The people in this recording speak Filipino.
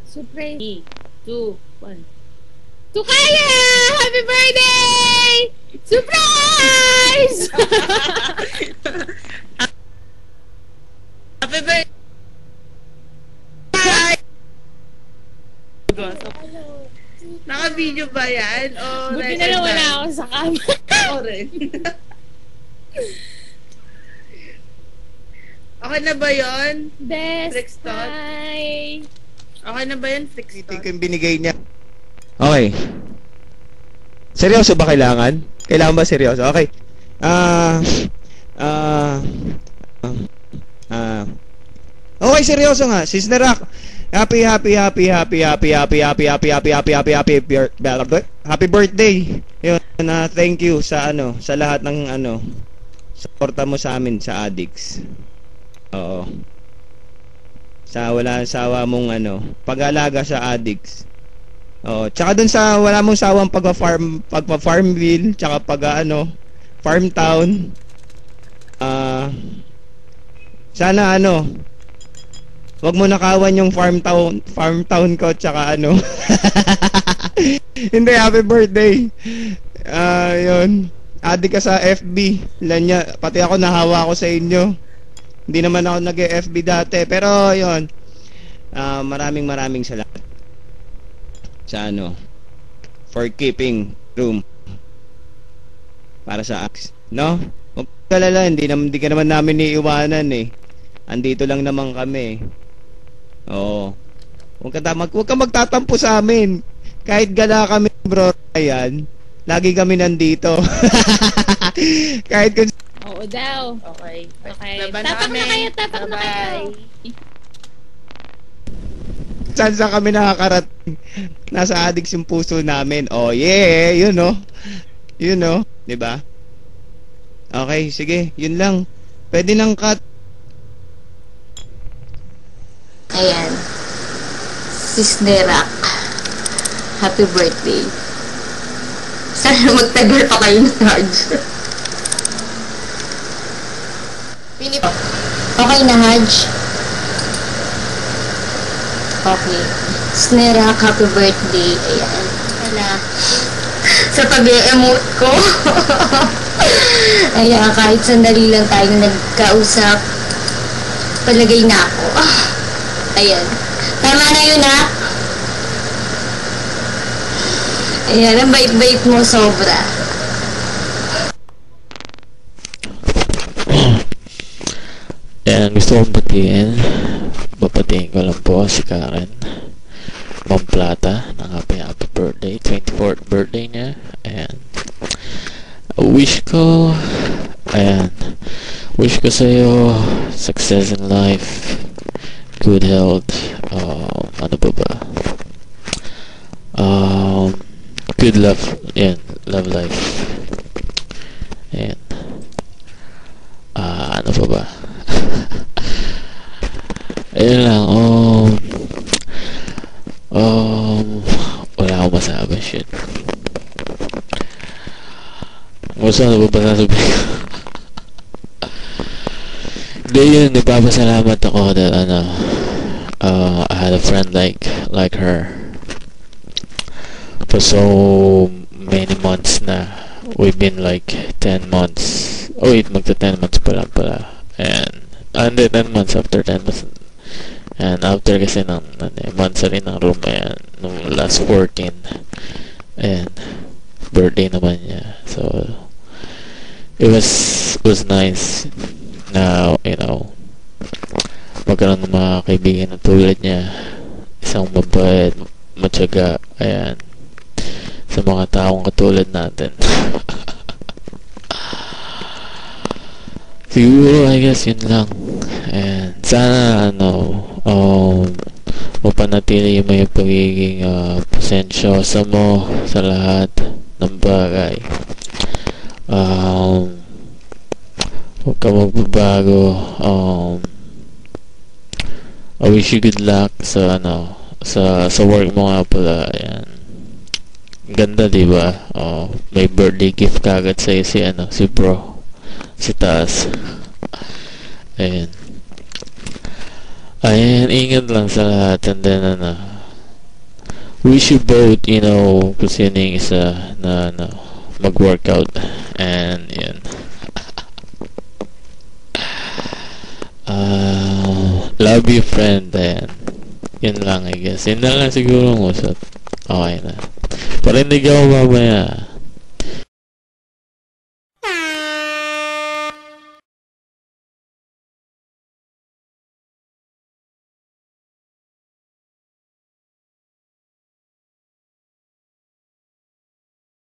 Surprise. 3, 2, 1. Tukaya! Happy birthday! Surprise! Happy birthday! Naka-video ba yan? O Buti na lang wala ako sa kama. Ako rin. Okay na ba yun? Best Flextot? Hi! Okay na ba yun, Ito Flextot? yung binigay niya. Okay. Seryoso ba kailangan? Kailangan ba seryoso? Okay. Okay, seryoso nga. Sis Narak, happy birthday. Yun, thank you sa sa lahat ng suporta mo sa amin sa Addicts. Oo. Sa wala sawa mong pag-aalaga sa Addicts. Oo, tsaka dun sa wala mong sawang pagpa-Farmville, tsaka Farm Town. Sana wag mo nakawan yung farm town ko tsaka Hindi, happy birthday. Yun. Adik ka sa FB. Pati ako nahawa ako sa inyo. Hindi naman ako nag-FB dati, pero yun. Maraming salamat sa for keeping room para sa Axe, no? Huwag kalala, hindi ka naman namin iiwanan eh. Andito lang naman kami. Oo. Huwag ka magtatampo sa amin. Kahit gala kami, bro, ayan. Lagi kami nandito. Kahit kung... Oo daw. Okay. Okay. Laban Tapak na kayo, tapak na kayo. saan kami nakakarating. Nasa Addicts yung puso namin. Oh, yeah. Yun, no? Yun, no? Diba? Okay, sige. Yun lang. Pwede nang cut. Ayan. Sis Nerak. Happy birthday. Sana magtagal pa kayo ng Haj. Okay na, Haj? Okay. Sis Nerak, happy birthday. Ayan. Wala. Sa pag-emote ko. Ayan, kahit sandali lang tayong nagkausap, palagay na ako. Ayan. Tama na yun, ha? Ayan, ang bait-bait mo sobra. Ayan, gusto kong babatiin ko lang po si Karen Mamplata ng happy birthday, 24th birthday niya. And wish ko sa'yo success in life, good health, ano pa ba, good love, love life, and ano pa ba. Ayun lang, wala akong masabi, shit. Gusto na ba sasabihin? Hindi yun, nagpapasalamat ako that I had a friend like her for so many months na. We've been like 10 months. Oh wait, magta 10 months pa lang pala. And under 10 months, after 10 months. And after kasi ng months rin ng room, ayan, nung last 14. And birthday naman niya. So it was nice na, magkaroon ng mga kaibigan na tulad niya. Isang mabait, matyaga, ayan, sa mga taong katulad natin. Siguro, I guess, yun lang. And sana, mapanatili yung may pagiging pasensyosa mo sa lahat ng bagay. Huwag ka magbabago. I wish you good luck sa sa work mo nga pala. Ayan. Ganda, diba? May birthday gift kagad sa'yo si bro. Si Taz. Ayan. Ayan, ingat lang sa lahat. And then, we should both, you know, kusining isa na mag-workout and yun. Love you, friend. Ayan. Yun lang, I guess. Yun na lang siguro ang usap. Okay na. Parinig ako mamaya.